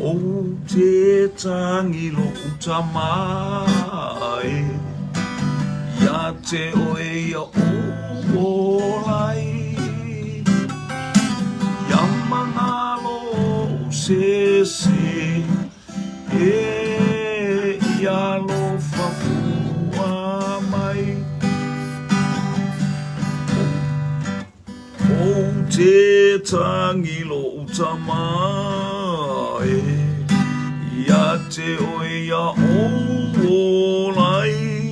O te tangilo utamai Ya te oe ya olai Ya mangalo sese Ya lo fafua mai O te tangilo utamai Ya te oe ya olai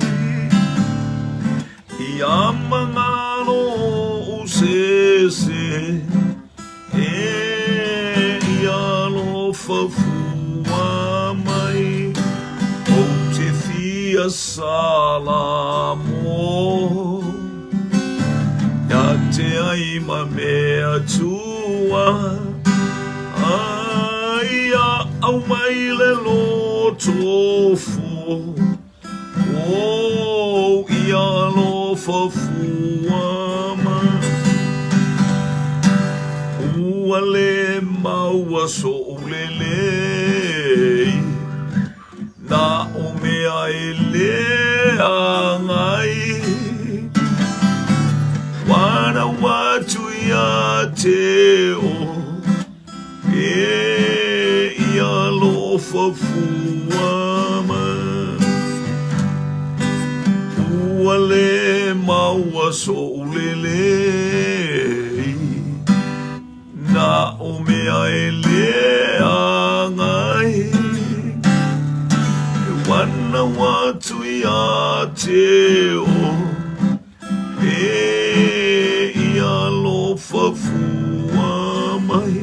Ya mangalo sese Ya lo fafua mai O te fia salamo Ya te aima mea tua Aia au mai le lo tofu O ia lo fafua mai Ua le maua so ulelei Na o mea e lea ngai Wana watu ia te o ia lo fafua mai Ua le maua so ulelei Na o mea e lea ngai E wana watu ia te o ia lo fafua mai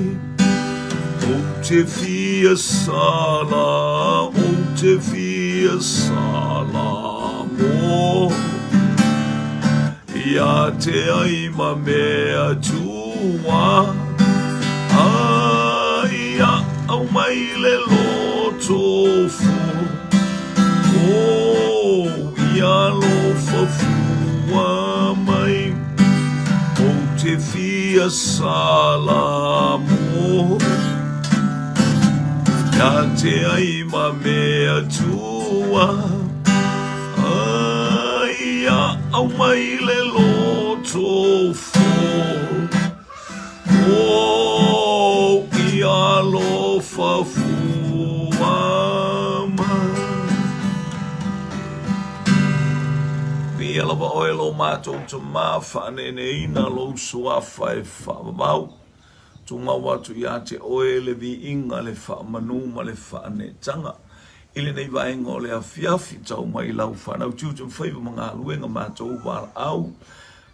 O te fia sala O te fia sala mo Ia te aima mea tua Ia au mai le lo tofu O ia lo fafua mai O te fia sala mo Ia te aima mea tua Ia au mai le lo tofu O ia lo fafua mai Pia lava oe lo mātou ta mawhanene ina lo suafa e whamau Tu mawatu ia te oe le vi inga le whamanu ma le whanetanga Ile nei vaenga o le afiafi tau mai lau whanau Tiutam whaiva mga luenga mātou wala au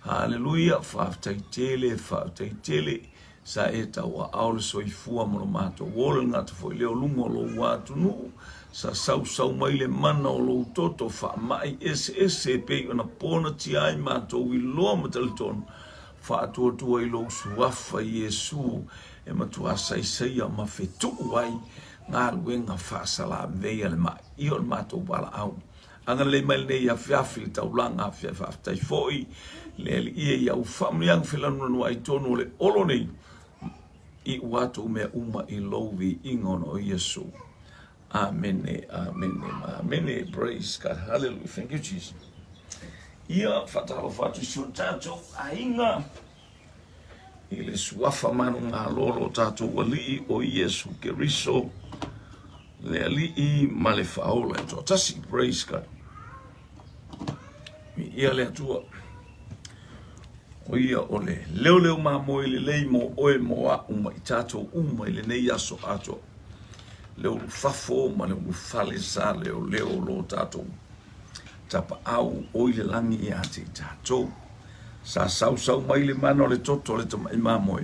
Hallelujah, whaftai tele Sa e tau a aole soifua mono mātou Wole ngata fo leo lungo lo watu nu Sa sau mai le mana o lo toto wha mai ese pe ona pona ti ai mātou I loa matalitonu Wha atua I lo suafa Yesu E matua sai a mawhetuku ai Ngā ruenga wha sala veia le mai Io le mātou wala au Anga le mai nei afiafi le taulanga afiafi whaftai foi Le ia iau whamriang whilanuna ai tonu le olo nei I watu mea uma I lovi ingono o Yesu Amen, amen, praise God, hallelujah, thank you Jesus Ia whatalo whatu sio tātou ainga I le suafa manu ngā lolo tātou wali o Yesu Keriso Le alii ma le whaola e tō tasi, praise God Mi ia le atua O ia o le leo mā moe le lei mo oe mo a uma I tātou uma I le nei aso ato Leo fafo ma le ufale sa leo lo tātou Tapa au o le langi I ate tātou Sa sau mai le mana o le toto le tama I mā moe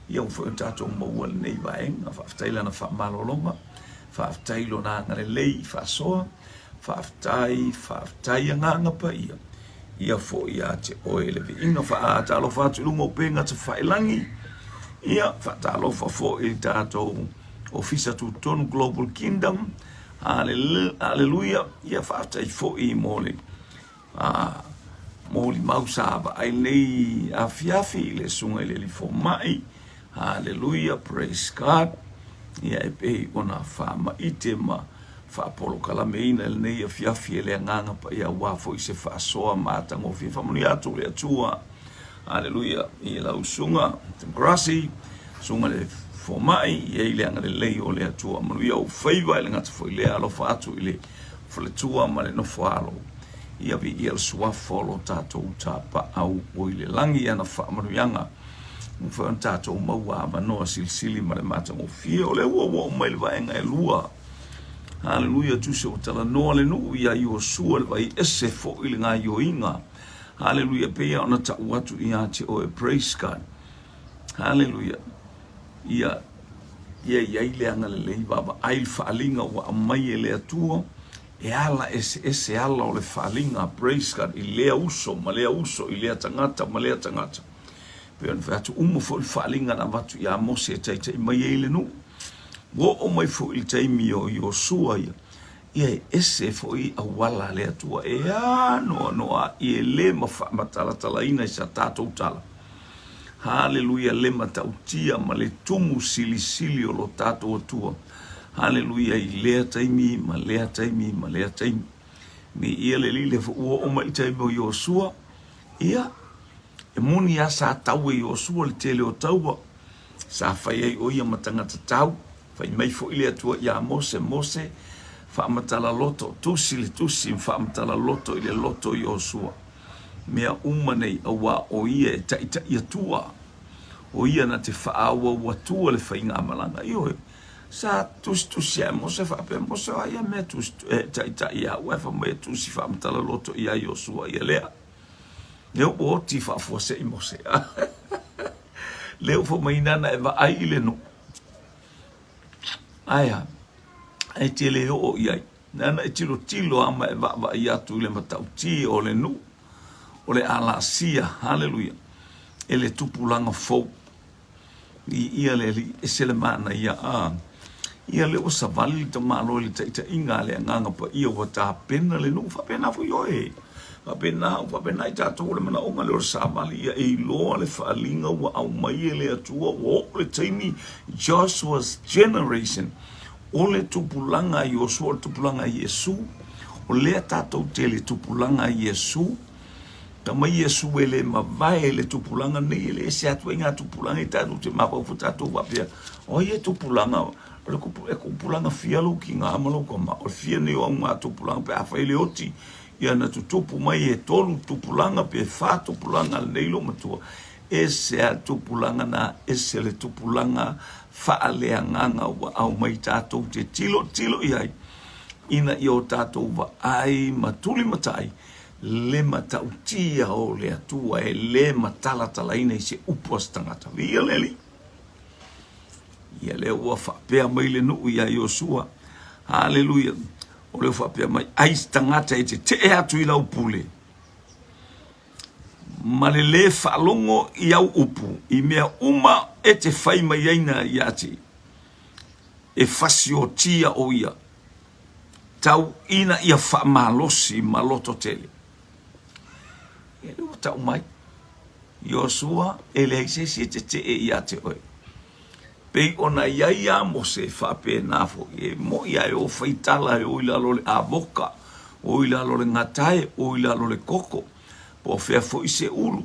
Ia ufo I tātou maua le nei vaenga Whaftaila na whamalolonga Whaftailo na ngare lei whasoa Whaftai nganga pa ia Ia fo ia te oe le vi inga whaatalo whatu lungo penga te whailangi Ia whaatalo whafo I tātou Ofisa tu tonu Global Kingdom Hallelujah Ia whaatai fo I mole Moli mausaba ai nei afiafi le sunga le li fo mai Hallelujah praise God ia e pei ona whaama ite ma whaapolo kalameina le nei afiafi e le nganga pa ia wafo i se whaasoa mātango fi whamuni atu le atua. Hallelujah. I la usunga te grassi sunga le formai i le anga le lei o le atua manu ia o whaiva i le ngata fo i le alofa atu i le whaletua ma le nofo alo. Ia vi i al suafo lo tātou tāpa au o i le langi ana whaamanu ianga. Mwha tātou maua manoa silisili ma le mātango fia o le ua mai le vaenga e lua. Hallelujah, tuse o tala noa le nuu ia i o sua le vai ese fo i le ngā i o inga. Hallelujah, pea ona ta watu i ate o e praise God. Hallelujah. Ia le anga le lei baba ai whaalinga wa amai e le atua. E ala ese ala o le whaalinga praise God i lea uso, ma lea uso, i lea tangata, ma lea tangata. Pea na whatu fo i whaalinga na watu i a mose e taita i mai e le nuu. Wo o mai fo i taimi o Yosua ia. Ia ese fo i awala le atua. E noa i e le matala ina i sa tātou tala. Hallelujah, le matautia ma le tumu sili o lo tātou atua. Hallelujah, i lea taimi, ma lea taimi, ma lea taimi. Me ia le li le fo o mai taimi o Yosua. Ia, e muni a sa tau e Yosua le tele o taua. Sa whai ai o ia matangata tau. Fai mai fo ile atua ia Mose whaamatala loto, tusi le tusi whaamatala loto ile loto i Osua. Mea umanei awa o ia e taita i atua. O ia na te whaawa watua le whai ngā malanga. Ioe, sa tusi ia Mose whaapea Mose a ia mea tusi taita i a wefa mea tusi whaamatala loto i a Osua ia lea. Leo o ti whaafua se i Mose. Leo fo mainana e wa ai ile no. Aia, e tele o iai. Nana e tilo ama e wa i atu le matauti o le nu. O le ala sia, hallelujah. E le tupulanga fau. I ia le li e sele mana ia a. Ia le o savali ta malo le taita inga le nganga pa ia wa ta pena le nu. Fa pena fu yoe. Fa pena i tātou le mana onga le o savali ia e loa le whaalinga wa au mai e le atua o le taimi Joshua's generation. O le tupulanga i Yosua, le tupulanga i Yesu. O le tātou te le tupulanga i Yesu. Ta mai Yesu e le mawai le tupulanga nei e le ese atu e ngā tupulanga i tātou te mapau fu tātou wapea. O ie tupulanga, o le kupulanga fialu ki ngā amalo kama. O fia nei o ngā tupulanga pe awhai le oti. Ia na tutupu mai e tolu tupulanga pe wha tupulanga le neilo matua. Ese a tupulanga na ese le tupulanga whaalea nganga wa au mai tātou te tilo iai. Ina i o tātou wa ai matuli matai. Le matautia o le atua e le matalatala ina i se upuas tangata. Via leli. Ia le ua whapea mai le nuu ia Yosua. Hallelujah. O le whapea mai ais tangata e te atu i lau pule. Ma le whaalongo i au upu. I mea uma e te whai mai aina i ati. E whasio tia o ia. Tau ina ia whaamalosi maloto tele. E lua tau mai. Yosua e le heisesi te i ate oi. Pei ona iaia mo se whape nafo. E mo ia e o whaitala e o ila lole a boka. O ila lole ngatae, o ila lole koko. Po fea fo i se ulu.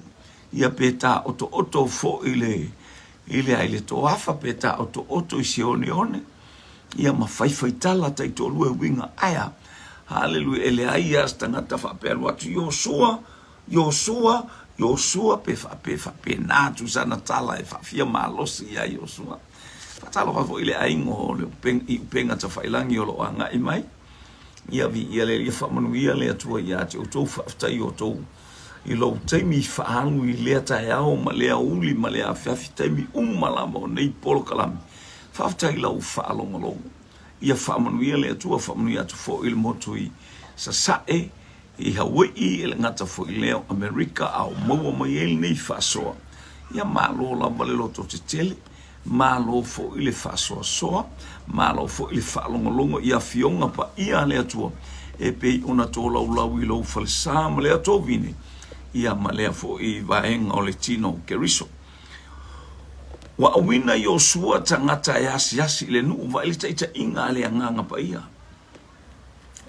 Ia peta oto fo ile aile to afa peta oto i se one. Ia ma whaitala tai to lue winga aya. Hallelujah. Ele aia astangata whape aluatu Yosua pe whape nātu sana tala e whawhia malosi ia Yosua. Fatalo wafo ile aingo le upenga ta whailangi o lo anga i mai. Ia vi ia le whamanu ia le atua ia te o tau whaftai o tau. I lo taimi whaalu i lea tae ao ma lea uli ma lea Afiafi taimi umalama o nei polo kalami. Whaftai lau whaalonga longo. Ia whamanu ia le atua whamanu ia tu fo ili motu i sa sae i Hawaii e le ngata fo i leo Amerika au maua mai ele nei whasoa. Ia malo la wale loto te tele. Malo fo ili whasoa soa. Malo fo ili whaalonga ia fionga pa ia le atua. E pei ona tō lau i lau whalesa ma le atua vini. Ia ma lea fo i vaenga o le tino keriso. Wa awina Yosua tangata yasi le nu wa ilita ita inga le nganga pa ia.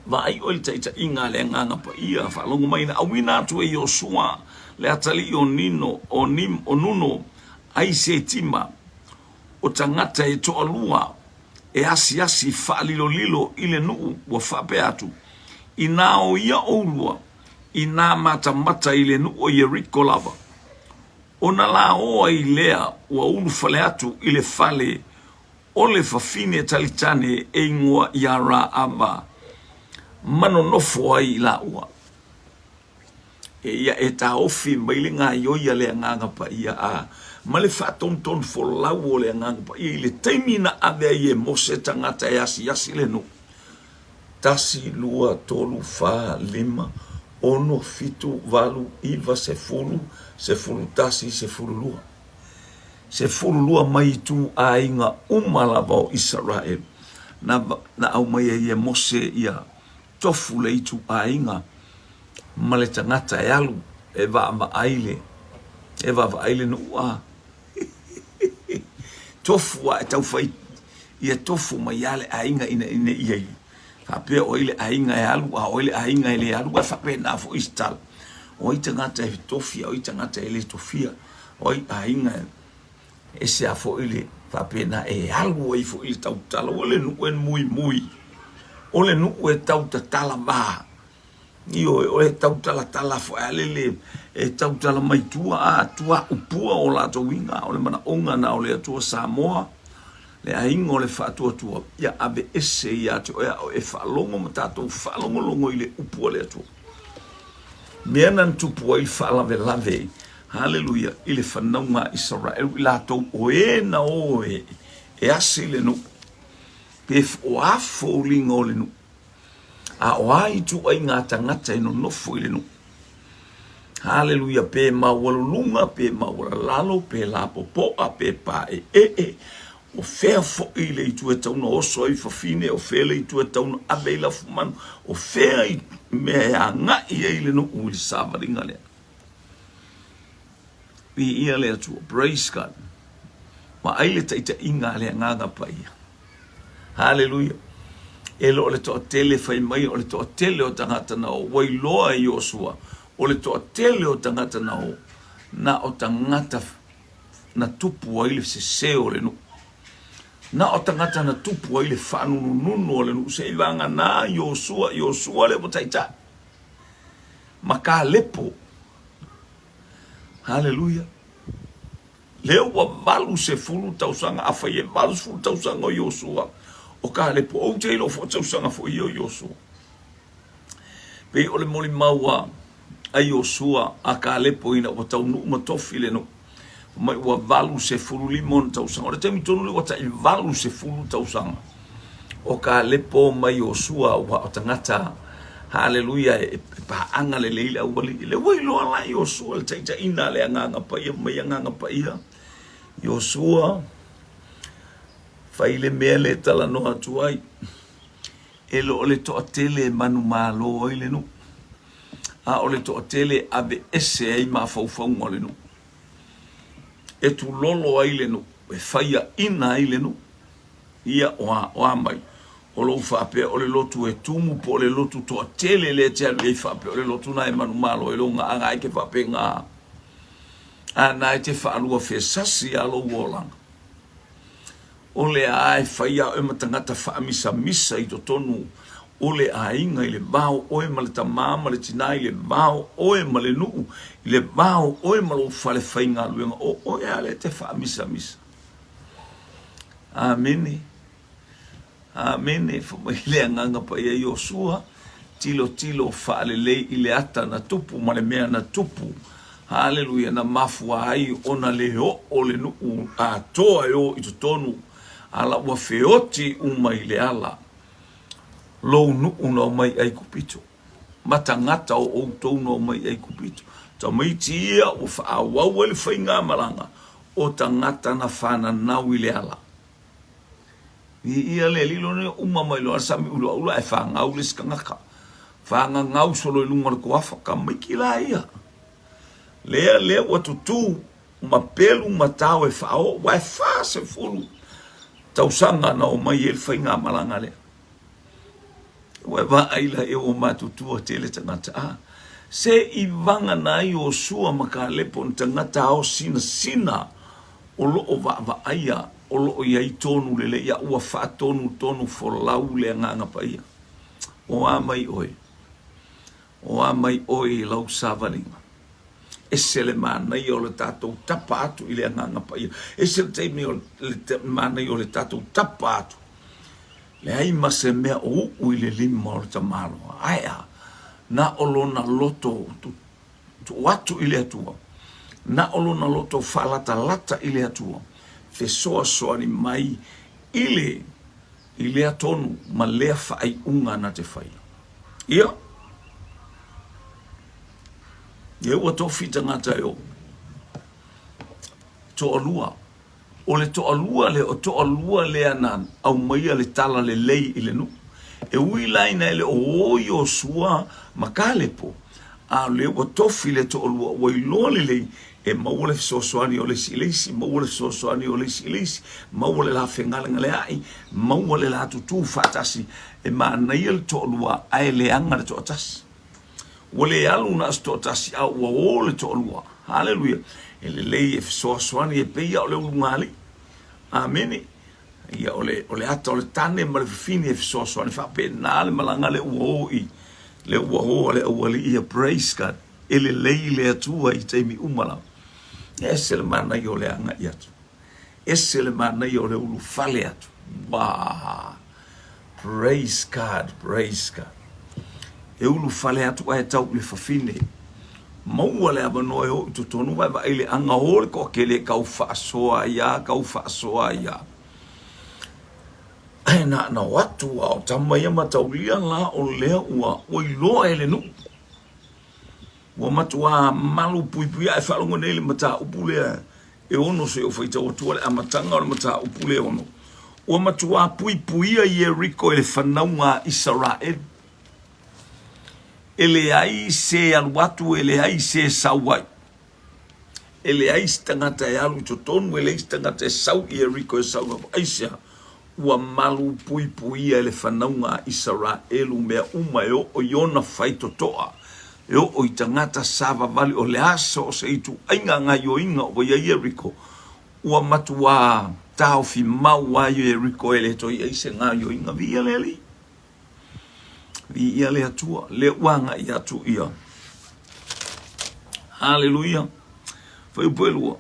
Va ai o ilita ita inga le nganga pa ia. Fa longu mai na awina tu e Yosua le atali o nino o nim o nuno ai se tima o tangata e to alua e asi fa lilo ile nu wa fa pe atu. Ina o ia o lua ina mata ile nu o Yeriko lava. Ona la oa I lea ua ulu fale atu ile fale ole fafine talitane e ingoa yara aba mano nofo ai la ua e ia e ta ofi maile ngā ioia le nganga pa ia a male whaton fo lau o le nganga pa ia ile teimina avea ie mose tangata e asi le no tasi lua tolu fa lima ono fitu valu iva se fulu tasi se fulu lua. Se fulu lua mai tu a inga umalava o Israel. Na au mai e Mose ia tofu le itu a inga male tangata e alu e va aile. E va aile no ua. Tofu a tau fai ia tofu mai ale a inga ina ia. Fape o ile a inga e alu a o ile a inga ele alu a fape na fo istal. O i tangata e tofia, o i tangata ele tofia, o i a inga e se a fo ile whapena e alu i fo ile tautala, o le nuku en mui, o le nuku e tautatala maha, i o e tautala fo alele, e tautala mai tua upua o la winga, o le mana onga na o le atua Samoa, le a inga o le whaatua, ia abe ese ia te o e whaalongo matato, whaalongo i le upua le atua. Meanan tupu ai lave. Hallelujah. Ile whanaunga Israel. Ila tau oe na oe. E ase le nu. Pef o afo linga o le nu. A o ai tu ai ngā tangata ino nofo i le nu. Hallelujah. Pe mawalunga, pe mawalalalo, pe la popoa, pe pa o fea fo i le itu e tauna oso i fafine, o fea le itu e tauna abeila fumanu, o fea i mea nga i eile no uli savaringa lea. I ia lea tua, praise God. Ma aile taita inga lea nganga pa ia. Hallelujah. E lo le toa tele fai mai, o le toa tele o tangata na o wailoa i Yosua, o le toa tele o tangata na o, na o tangata na tupu aile se seo le no. Na o tangata na tupu ai le whanunu o le nu se ilanga na Yosua le potaita. Maka lepo. Hallelujah. Leo wa valu se fulu tausanga afaye valu se fulu tausanga o Yosua. O ka lepo o te ilo fo tausanga fo iyo Yosua. Pe ole moli maua a Yosua a ka lepo ina o taunu umatofi le no. Mai wa valu se fulu limon tausanga. Ora temi tonu le wata I valu se fulu tausanga. O ka lepo mai Yosua wa o tangata. Hallelujah. E pa anga le leila wali. Le wailo ala Yosua. Le taita ina le anganga pa ia. Mai anganga pa ia. Yosua. Faile mea le tala noa tuai. E lo ole toa tele manu malo o ile nu. A ole toa tele abe ese ei ma faufau ngole nu. E tu lolo aile no, e whaia ina aile no, ia o amai. O lo whape, o le lotu e tumu po le lotu toa tele le te alu e whape, o le lotu na e manu malo e lo ngā anga e ke whape ngā. A nā e te whaalua whe sasi alo uolanga. O le a e whaia o e matangata whaamisa misa I to tonu, o le a inga I le vau, o e male tamama le tina I le vau, o e male nuu, I le vau, o e malo whale whainga luenga, o e ale te whaamisa misa. Amene. Amene, whamai lea nganga pa ia Yosua, tilo whale lei I le ata na tupu, male mea na tupu. Hallelujah, na mafua ai, ona le o le nuu, a toa o I to tonu, ala ua feoti umai le ala. Lou nuu no mai ai kupito. Matangata o outou no mai ai kupito. Ta mai tia o whaawau ele whainga maranga. O tangata na whana nau I le ala. Ia le lilo ne umamai lo asami ula e whangau le skangaka. Whangangau solo I lunga le koafa ka mai ki la ia. Lea watutu ma pelu matau e fao wa fa se fulu tau sanga na o mai el fainga malanga le wa va aila e o matutua tele tangata se i vanga nai o sua maka lepo tangata o sina o lo o va aia o lo ia i tonu lele ia ua fa tonu fo lau le nganga pa ia o amai oi lau savalinga esele mana yo le tatou tapa atu i le nganga pa ia esele teimi o le mana yo le tatou tapa atu le ai mase mea o ui le lima o le tamalo aia na olona loto tu watu i le atua na olona loto lata i le atua fe soa ni mai i le atonu ma lea fai unga na te fai ia ua tofi tangata yo to'alua o le to'alua le ana au maia le tala le lei i le nu e ui laina ele o yo sua makalepo a le ua tofi le to'alua o i loa le lei e maua le fesoasoani o le silisi maua le fesoasoani o le silisi maua le la fengalenga le ai maua le la tutu fatasi e manaia le to'alua ae leanga le to'atasi wale alu na sto tasi au o le to'alua haleluia ele lei e fesoasoani e peia o le ulungali amene ia ole ata ole tane ma le fini e fesoasoani fa pena le malanga le uoi le uo le uali ia praise God ele lei le atua i teimi umala ese le mana yo le anga iatu ese le mana yo le ulu fale atu wa praise God e ulu fale atu ai tau le fafine maua le abano e o tonu vai vai le anga hole ko kele kau fa soa ya ai na watu au tamaya mataulia la o le ua o ilo ele nu wa matua malu pui ai fa longo nele mata upule e ono se o faita o tuale amatanga o mata upule ono wa matua pui ai Jericho ele fanaunga Israel ele ai se alwatu ele ai se sawai ele ai stangata ya lu tonu ele stangata sau Jericho sau aisia wa malu pui ele fanaunga Israel me uma o yona faito toa yo o itangata sava vali o le aso o se itu ainga ngayo inga o ya Jericho wa matua tau fi maua Jericho ele to ia se ngayo inga via leli ia le atua le wanga i atu ia haleluia foi pelo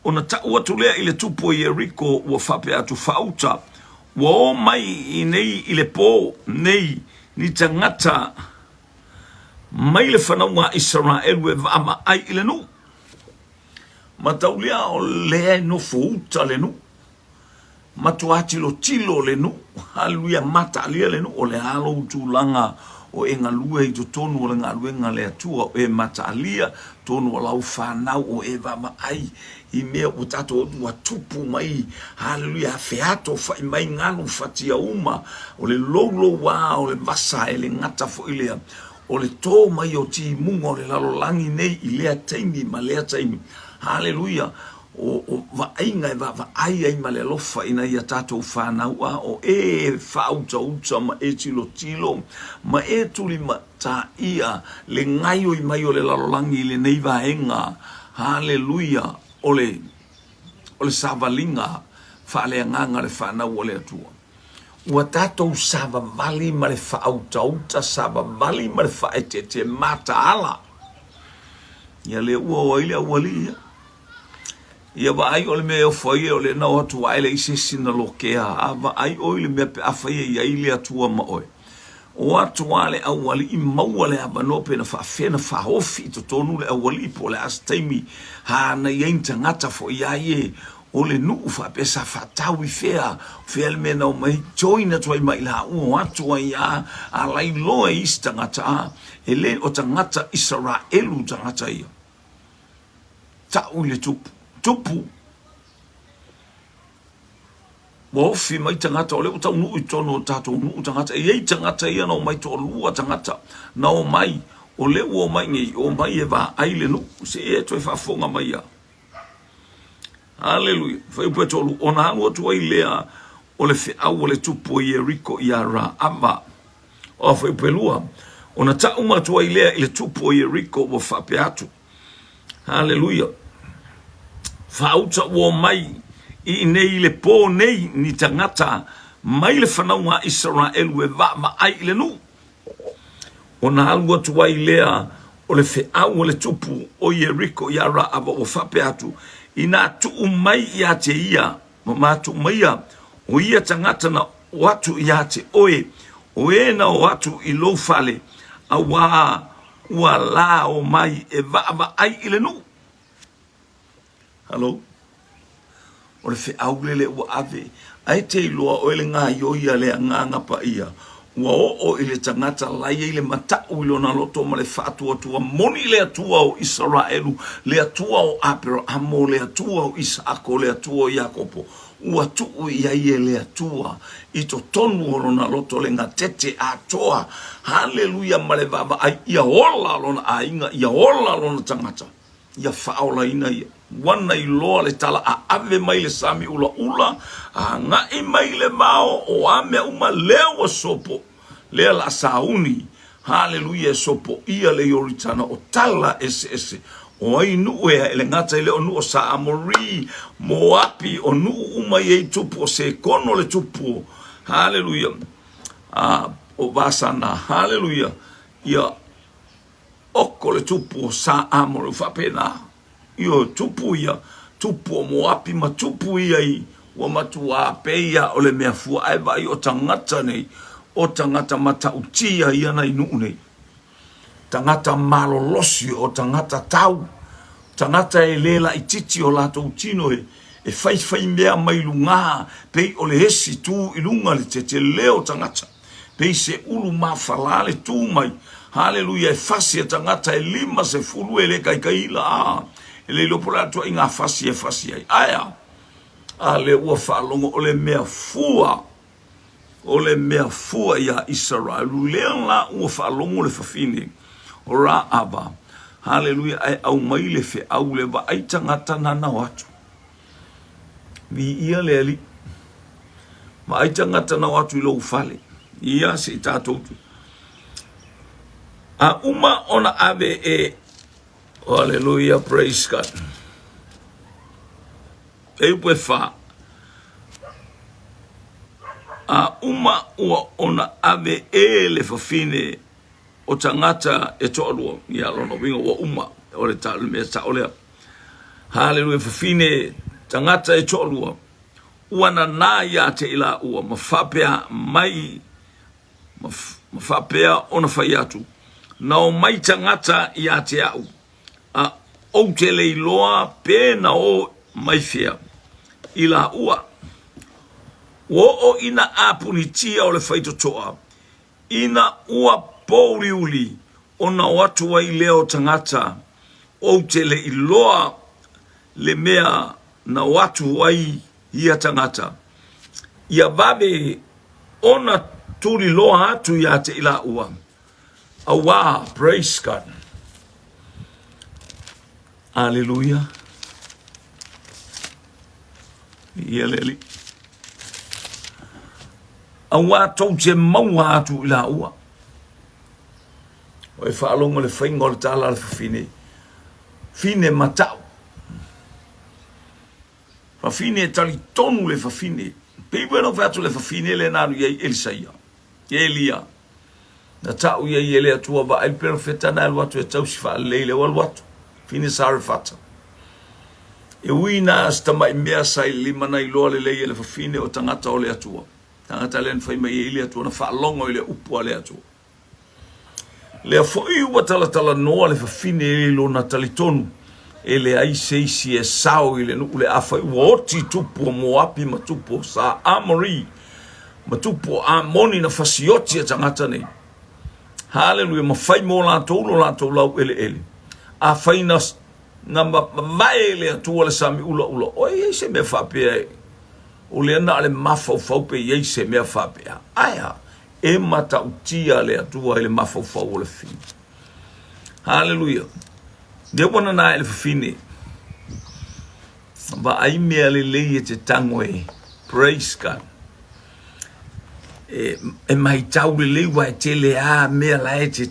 ona ta o tu le ile tupo Jericho wa fape atu fauta wa mai nei ile po nei ni tangata mai le whanau Israel we vama ai ile nu mataulia o le no fouta le nu matuati lo tilo le nu haluia mata alia le nu o le halo utulanga o enga lue i tonu o le ngaluenga le atua o e mata alia tonu o lau whanau o e vama ai i mea o tato o dua tupu mai haluia feato fai mai ngalu fatia uma o le lolo wa o le masa e le ngata fo ilea o le tō mai o ti munga o le lalolangi nei i lea taimi ma lea taimi haleluia o va ainga va ai ai ma le lofa ina ia tatou whanau o e whauta ma e tilo ma e tuli ma ta ia le ngai o i mai o le lalolangi le nei vaenga haleluia o le savalinga whale nganga le whanau o le atua ua tatou sava vali ma le whauta sava vali ma le whaetete mata ala ia le ua o ile awalia ia va ai ole me o foi ole na o tu ai le isi sina lokea ava ai ole me pe afai ia ile atua ma oi o atu ale awali i mawale aba no pe na fa fena fa hofi to tonu le awali po le astemi ha na yenta ngata fo ia ye ole nu fa pe sa fa tawi fea fel me no mai join at mai la o atu ia ala i lo e istangata ele o tangata Israelu tangata ia ta ule tupu mo fi mai tangata ole uta nu i tono tato nu tangata e tangata ia no mai to lua tangata na o mai ole o mai ngi o mai e va aile nu se e to fa fonga mai ia Hallelujah. Fa upe tolu ona hanua tua ilea o le whiau o le tupu i Eriko i a ra ava. O fa upe lua. Ona tau matua ilea i le tupu i Eriko o whape atu. Hallelujah. Fauta wo mai i nei le po nei ni tangata mai le whanaunga Israelu e wa ma ai le nu. Ona halua tua ilea o le whiau o le tupu o i Eriko i a ra ava o whape atu. Ina tu mai ia te ia, ma tu mai o ia tangata na watu ia te oe, o e na watu i lo fale, a ua la o mai e va ai ile nu. Hello? O le whiau lele ua ave, ai te iloa o ele ngā ioia le nganga pa ia, ua o ile tangata lai ile matau ilo na loto ma le whaatua tua moni le atua o Israelu, le atua o Abrahamo, le atua o Isako, le atua o Jakopo, ua tuu ia ie le atua, i to tonu oro na loto le ngā tete atoa, haleluia ma le vava, ai ia ola lona a inga, ia ola lona tangata, ia whaola ina ia. Wana i loa le tala a ave mai le sami ula ula, a ngai mai le mao o ame uma leo sopo, lea la sauni, haleluia sopo, ia le yoritana o tala ese, o ai nu ea ele ngata ele o nu o sa amori, mo api o nu uma i tupu o se kono le tupu, haleluia, o vasana, haleluia, ia oko le tupu o sa amori, whapena, io tupu ia, tupu o moapi ma tupu ia i, wa matua peia o le mea fua ai vai o tangata nei, o tangata matautia ia nei nuu nei. Tangata malolosi o tangata tau, tangata e lela i titi o lato utino e fai mea mai lunga, pei o le hesi tu i lunga le te leo tangata, pei se ulu mawhalale tu mai, haleluia e fasi e tangata e lima se fulu e le kaikaila le lopola tua inga fasi ai aya a le ua whaalongo o le mea fua ia Israelu leang la ua whaalongo le whawhine o ra aba haleluia ai au mai le whi au le wa ai tangata nana watu vi ia le ali ma ai tangata na watu i lo ufale ia se tātou a uma ona ave e hallelujah, praise God. Ewe fa. A uma ua ona ave e le fafine o tangata e toalua. Ia lono winga ua uma. O le talu mea taolea. Hallelujah, fafine tangata e toalua. Ua na ia te ila ua. Mawhapea mai. Mawhapea ona whaiatu. Na o mai tangata ia te au. A o te leiloa pēna o maifea i la ua. O ina apunitia o le whaitotoa. Ina ua pōriuli o na watu ai leo tangata o te leiloa le mea na watu ai ia tangata. Ia vave ona turi loa atu ia te ila ua. Awa, praise God. Hallelujah. Ia leli. Awa tau te maua atu ila ua. O e whaalonga le whainga o le tala le whawhine. Fine matau. Whawhine tali tonu le whawhine. Peiwe no whatu le whawhine le nanu iei Elisaia. Elia. Na tau iei ele atua wa ai perfetana el watu e tau si wha leile wal watu. Fine sarifata. E uina asta mai mea sai lima na iloa le leia le whawhine o tangata o le atua. Tangata le nwhai mai e le atua na whaalonga i le upua le atua. Le foi ua tala noa le whawhine e lo na talitonu. E le ai seisi e sao i le nuku le awhai ua oti tupu o moapi ma tupu o sa amori. Ma tupu o amoni na whasioti e tangata nei. Hallelujah, ma whai mo la tōlo lau ele. A whaina na mawai le atua le sami ula. Oi, ei se mea whapea e. O le ana le mawhau pe ei se mea whapea. Aia, e mata utia le atua le mawhau o le fini. Hallelujah. De wana na ele fine. Ba ai mea le te tango e. Praise God. E mai tau le wa te le a mea la e te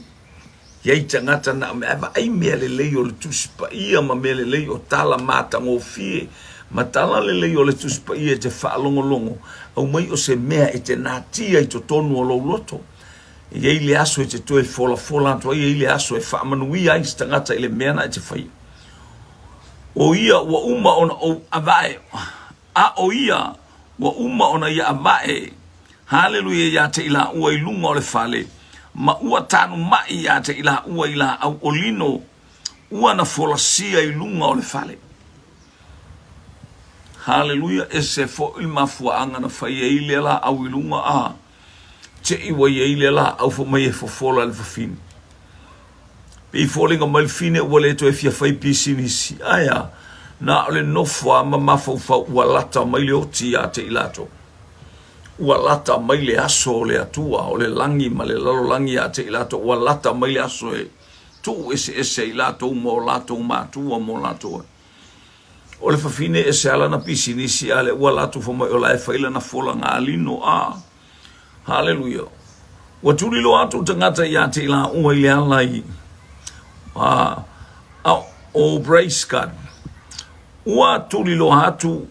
yei tangata na ava ai mea le o le tuspa ia ma mea le o tala mata ngō fie ma tala le o le tuspa ia te whaalongolongo au mai o se mea e te nātia i to tonu o lau loto yei le aso e te toe fola anto yei le aso e whaamanuia i tangata i le mea na e te whai o ia wa uma ona o avae a o ia wa uma ona ia avae haleluia ya te ila ua i lunga o le whale ma ua tanu mai ya te ila ua ila au olino ua na folasia i lunga o le whale haleluia e se fo il mafua anga na whai e ile la au i lunga a te iwa i ile la au fo mai e fo fola le fafini pe folinga mai fine ua le to e fia whai pisini si aya na ole nofua ma mafaufa ua lata mai le oti ya te ilato ua lata mai le aso le atua o le langi ma le lalo langi a te ilato ua lata mai le aso e tu ese ilato mo lato matua mo lato o le fafine ese ala na pisinisi ale ua lato fo mai o la e faila na fola ngā lino a haleluia ua tuli lo atu tangata i a te ila ua i le alai o praise God ua tuli lo atu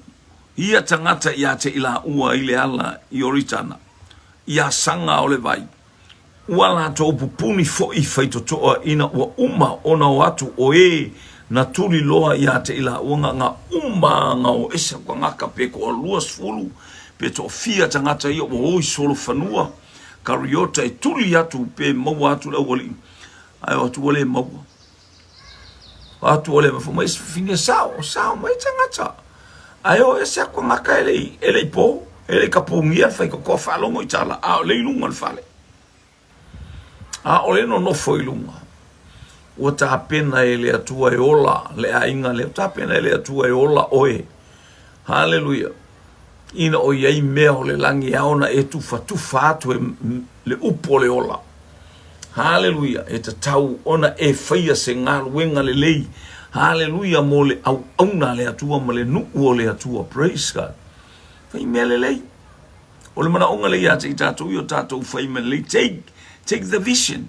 ia tangata ia te ila ua i le ala i oritana ia sanga o le vai ua la tō pupuni fo i whaitotoa ina ua uma ona o atu o e na tuli loa ia te ila ua nga uma nga o esa kwa ngaka pe ko o luas fulu pe tō fia tangata ia ua oi solo whanua kariota e tuli atu pe maua atu la wali ai atu wale maua atu wale mafo mais fine sao mai tangata ai o ese kwa ngaka ele po ele kapungia fai ko whalongo i tala a o le ilunga le fale a o le no foi lunga o ta pena ele atua e ola le ainga le ta pena ele atua e ola oe haleluia ina o yei mea o le langi aona e tufa atu le upo le ola haleluia e ta tau ona e faia se ngā luenga le lei haleluia mo le au auna le atua ma le nuku o le atua praise God fai mea le lei o le mana onga le ia te i tātou i o tātou fai mea le lei take the vision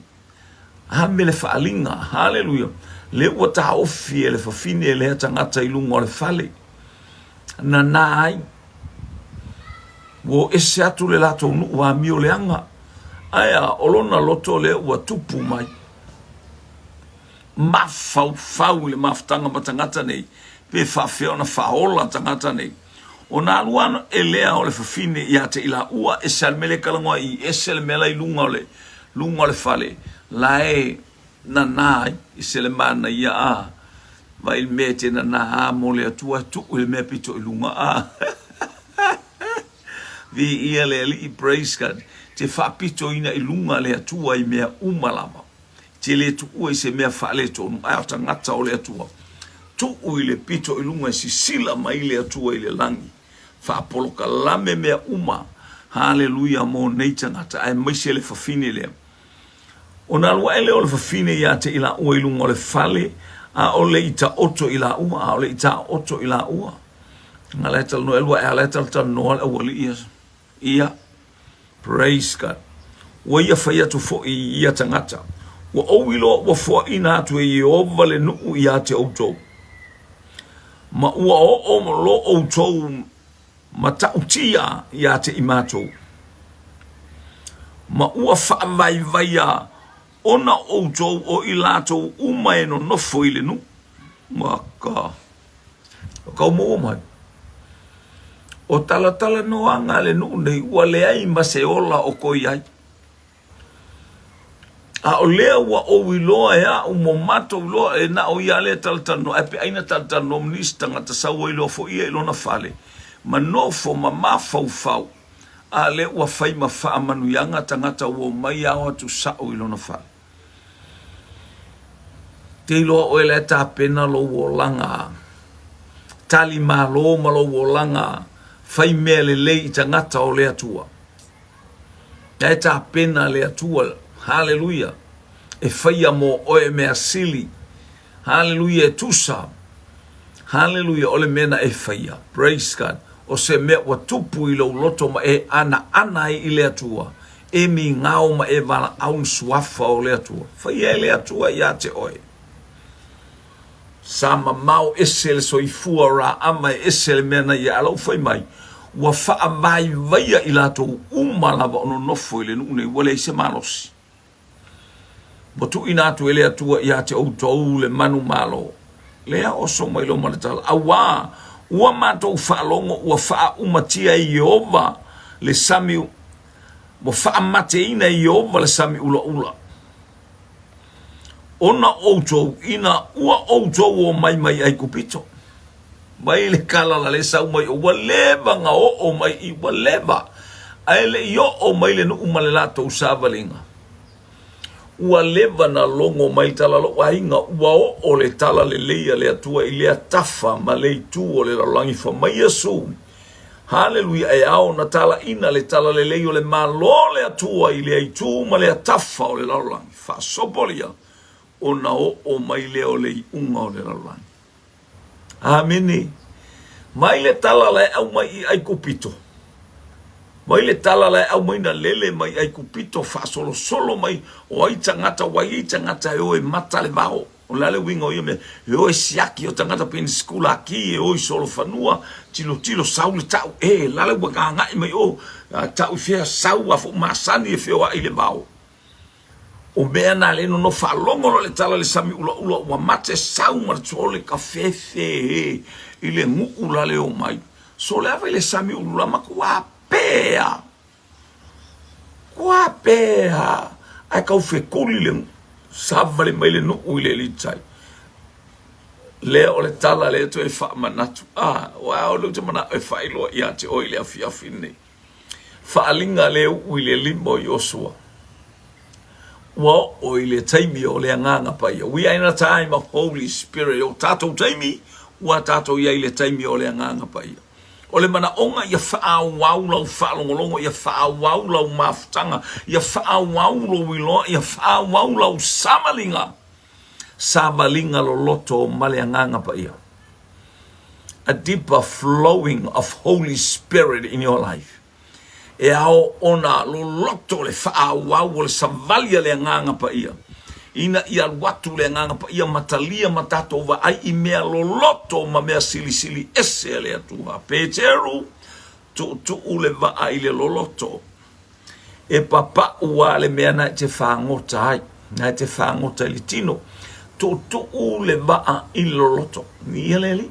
ha me le whaalinga haleluia le ua ta ofi e le whawhine e le tangata i lunga o le whale na nai wo ese atu le lato nuku a mi o le anga aia olona loto le ua tupu mai mafau le maftanga matangata nei pe whawheo na whaola tangata nei o nā luana e lea o le whawhine ia te ila ua e sal mele kalangoa i e sal mele i lunga o le whale la e na nai i sele mana ia a vai me te na nā a mo le atua tu le mea pito i lunga a vi ia le ali i praise God te whapito ina i lunga le atua i mea umalama te le tu ua i se mea whaale tonu ai o tangata o le atua tu ui le pito i lunga i si sila mai le atua i le langi whaapoloka lame mea uma haleluia mo nei tangata ai maise le whawhine lea o nā lua ele o le whawhine ia te ila ua i lunga o le whale a o le ita oto ila ua a o le ita oto ila ua ngā letal no elua e a letal tan no al awali ia praise God wa ia whai atu fo i ia tangata wa ouilo wa fo ina atu e Jehova le nuu ia te autou ma ua o lo autou ma tautia ia te imatou ma ua whaavaivaya ona autou o ilatou uma e no nofo i le nu ma ka mo mai o tala no anga le nu nei ua le ai ma se ola o koi ai a o lea ua o iloa e a umo mato iloa e na o ia le talatano e pe aina talatano minista ngata saua iloa fo ia ilona fale ma nofo ma mafau a le ua fai ma faa manuianga tangata ua mai au atu sao ilona fale te iloa o ele ta pena lo uolanga tali ma lo uolanga fai mea le lei tangata o le atua e ta pena le atua haleluia e faia mo oe mea sili haleluia e tusa Hallelujah, ole mena e faia. Praise God. O se mea wa tupu i lo loto ma e ana i le atua. E mi ngao ma e wala aun suafa o le atua. Faia e le atua ia te oe. Sama mau esele so i fua ra ama esele mena ia alau fai mai. Wa faa mai vaia i lato umalawa ono nofo i le nune wale i se manosi. Botu inatu ele atua ia te outou le manu malo. Lea o so mai lo maletala. Awa, ua matou whaalongo, ua wha umatia i Yehova le sami, mo wha mateina i Yehova le sami ula ula. Ona outou, ina ua outou o mai ai kupito. Mai le kalala le sau mai o waleva nga o mai i waleva. Aele i o mai le nu umalelato usavalinga. Ua leva na longo mai tala lo wainga ua o le tala le leia le atua i lea tafa ma le tu o le lalangi fa mai Yesu. Hallelujah, e ao na tala ina le tala le leio le malo le atua i lea tu ma le tafa o le lalangi. Fa sopolia o na o mai leo le unga o le lalangi. Amene. Mai le tala le au mai i ai kupito. Mai le tala lai au mai na lele mai ai kupito fa solo mai o ai tangata e oe mata le vao. O lale winga o iame e oe siaki o tangata peni skula aki e oe solo fanua tilo sau le tau lale waka ngai mai o tau fea sau a fu masani e feo a ile vao. O mea na le no fa longo le tala le sami ula wa mate sau martuole ka fefe ile ngu ula le o mai. So le ave le sami ula makua pea. Kua pea. Ai kau fe kuli le savale mai le no uile li tai. Le o le tala le to e fa manatu. Wow, lo te mana e fa ilo ia te oile afiafi nei. Fa alinga le uile limbo Yosua. Wa oile taimi o le anganga paia. We are in a time of Holy Spirit. O tato taimi, wa tato ia ile taimi o le anganga paia. O le mana onga ia faa waulau whaalongolongo, ia faa waulau mafutanga, ia faa waulau wilo, ia faa waulau samalinga. Samalinga lo loto maleanganga pa ia. A deeper flowing of Holy Spirit in your life. E ao ona lo loto le faa wau le savalia le anganga pa ia. Ina ia watu le nganga pa ia matalia matato wa ai i mea lo loto ma mea sili ese le atua. Peteru tu ule va ai le lo loto. E papa ua le mea na te whaangota ai. Na te whaangota li tino. Tu ule va ai lo loto. Ni eleli.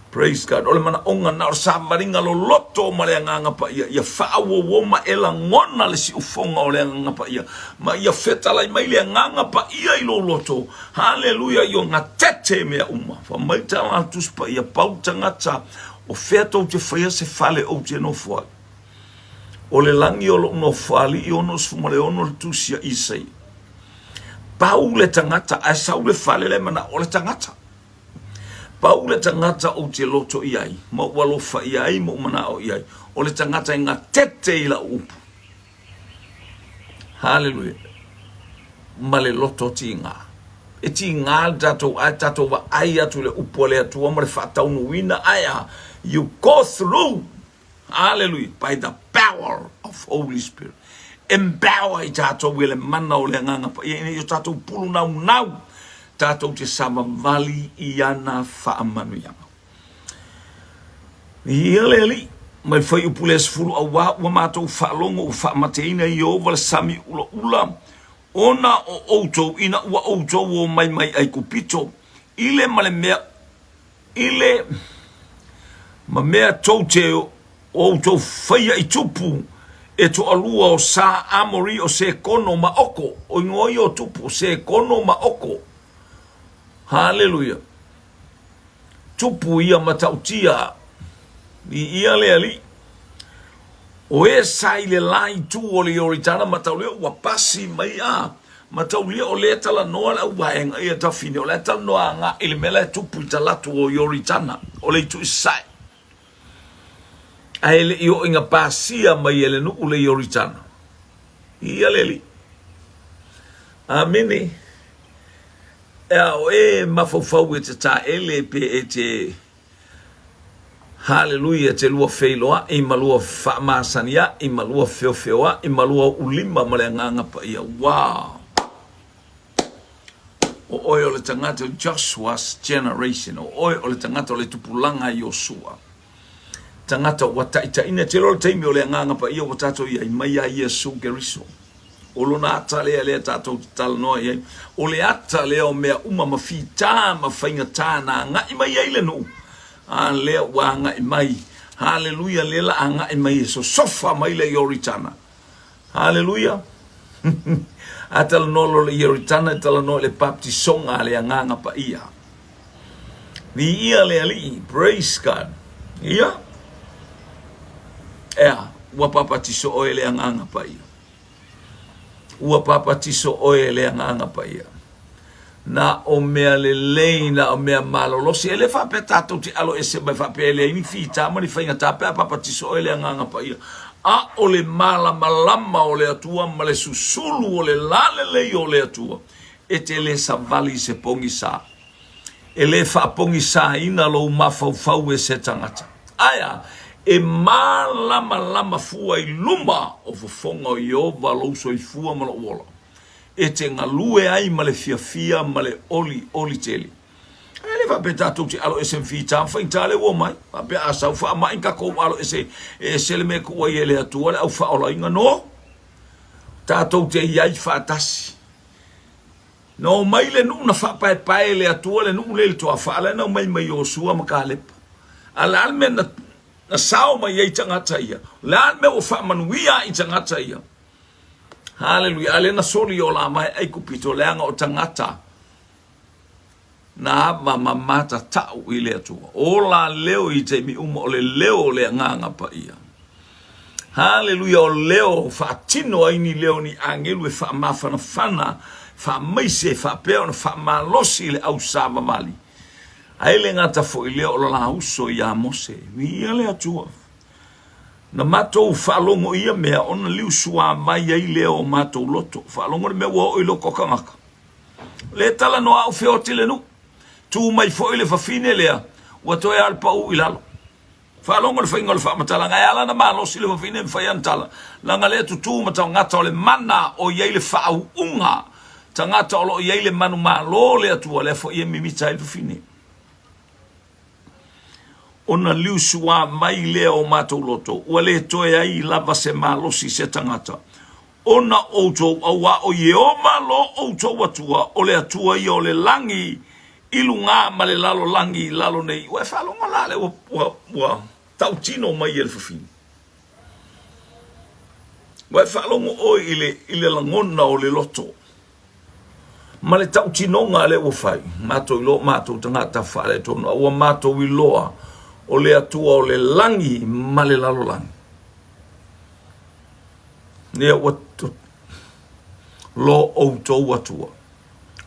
Praise God. Ole mana onga na o samaringa lo loto ma le nganga pa ia. Ia whaawo woma ela ngona le si ufonga o le nganga pa ia. Ma ia fetalai mai le nganga pa ia i lo loto. Hallelujah. Io nga tete mea uma. Fa mai tala atus pa ia pau tangata. O feto te whaia se fale o te no fuali. O le langi o lo no fuali i ono sfumale ono le tusia isai. Pau le tangata a sau le fale le mana o le tangata. Pau le tangata o te loto iai, ma walofa iai, ma umana o iai. O le tangata inga tete ila upu. Hallelujah. Ma le loto ti ngā. E ti ngā tatou ai tatou wa ai atu le upu le atua ma le whatau nuina aia. You go through, hallelujah, by the power of Holy Spirit. Empower i tatou wele mana o le nganga pa. I tatou pulu nau. Tatou te sama vali i ana whaamanu yama. Ia leli, mai whai upule sfuru a wa mātou whaalongo o whaamateina i o wale sami ula. Ona o outou, ina ua outou o mai ai kupito. Ile male mea, ile ma mea tau te o outou whaia i tupu. E to alua o sa amori o se kono ma oko. O ngoi o tupu se kono ma oko. Hallelujah. Tupu ia matautia. Ni ia leali. O e sai le lai tu o le oritana mataulia ua pasi mai a. Mataulia o le tala noa la uaenga ia tafine. O le tala noa nga ili mele tupu i talatu o oritana. O le tu isai. A ele i o inga pasia mai ele nu ule oritana. Ia leali. Amini. o e mafofau e te ta ele pe e te hallelujah te lua feiloa i malua whaamasania i malua feofeoa i malua ulima male nganga pa ia. Wow. O oi o le tangata o Joshua's generation, o oi o le tangata o le tupulanga Yosua. Tangata o wataita ina te lolo teimi o le nganga pa ia watato ia i mai a Yesu Keriso. O lona ata lea lea tatou tala noa iai. O le ata lea o mea uma mawhita mawhainga tāna ngai mai ai le no. A lea wa ngai mai. Hallelujah lela a ngai mai so sofa mai le yoritana. Hallelujah. Atala no lo le yoritana atala no le baptisonga le nganga pa ia. Ni ia le ali. Praise God. Ia. Ea. Wapapa tiso oe le nganga pa ia. Ua papa tiso oe le nganga pa ia. Na o mea le leina o mea malolosi. Ele whape tatou ti alo ese mai whape ele ini fita mani whainga tape a papa tiso oe le nganga pa ia. A o le mala malama o le atua ma le susulu o le lale lei o le atua. E te le savali se pongi sa. E le wha pongi sa ina lo mafau e se tangata. Aya. E lama fua i luma o fofonga o Iova louso i fua ma lo wola. E te ngalue ai ma le fia ma le oli teli. E le vape tatou te alo ese mwhita mwhainta le ua mai. Vape asau wha mai ka kou alo ese le me kua i ele atua le au wha ola inga no. Tatou te iai whaatasi. No mai le nuu na whapae le atua le nuu le toa whaala na mai Yosua ma ka lepa. Ala alme na sao mai ai tangata ia. La me o whamanuia i tangata ia. Hallelujah. Ale na sori o la mai ai kupito leanga o tangata. Na mamata tau i le atua. O la leo i te mi uma o le leo le nganga pa ia. Hallelujah. O leo whaatino ai ni leo ni angelu e whaamafana whana. Whaamaise whaapeo na whaamalosi le au sama mali. Aile ngata fo i leo o la uso i a Mose. Ia le atua. Na matou whalongo ia mea ona liu sua mai ai leo o matou loto. Whalongo le mea ua o ilo kokangaka. Le tala no au feo te le nu. Tu mai fo i le whawhine lea. Ua toe alpa u ilalo. Whalongo le whaingo le whaamatala. Ngai ala na malosi le whawhine me whaiantala. Langa lea tutu matau ngata o le mana o iei le whaau unga. Ta ngata o lo iei le manu malo le atua le fo i mimita i whawhine. Ona liu sua mai lea o matou loto. Ua le toe ai lava se malosi se tangata. Ona outou awa o ye o malo outou atua. O le atua i o le langi. Ilu ngā ma le lalo langi lalo nei. Ua e whalonga la le ua tautino mai e le whawhini. Ua e whalonga oi i le langona o le loto. Ma le tautino ngā le ua whai. Matou ilo, matou tangata whare tonu. Ua matou iloa. O le atua o le langi ma le lalo langi. Nea watu lo outou atua.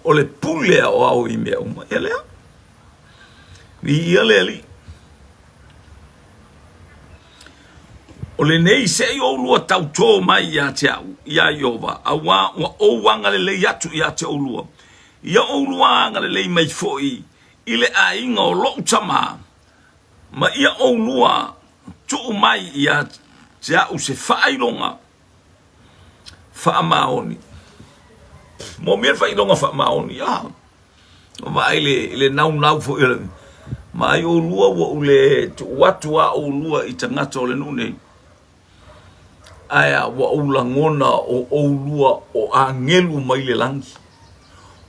O le pulea o au i mea uma. Ia lea. Ia lea li. O le nei se i oulua tautō mai ia te au. Ia Iova. Awa ua ouanga le lei atu ia te oulua. Ia oulua anga le lei mai foi. I le a inga o lo utama. Ma ia o lua tu mai ia te au se whailonga whaamaoni. Mo mea whailonga whaamaoni, ia. Vai le nau fo ile. Ma ai o lua o le watua o lua i tangata o le nune. Aia wa o langona o lua o angelu mai le langi.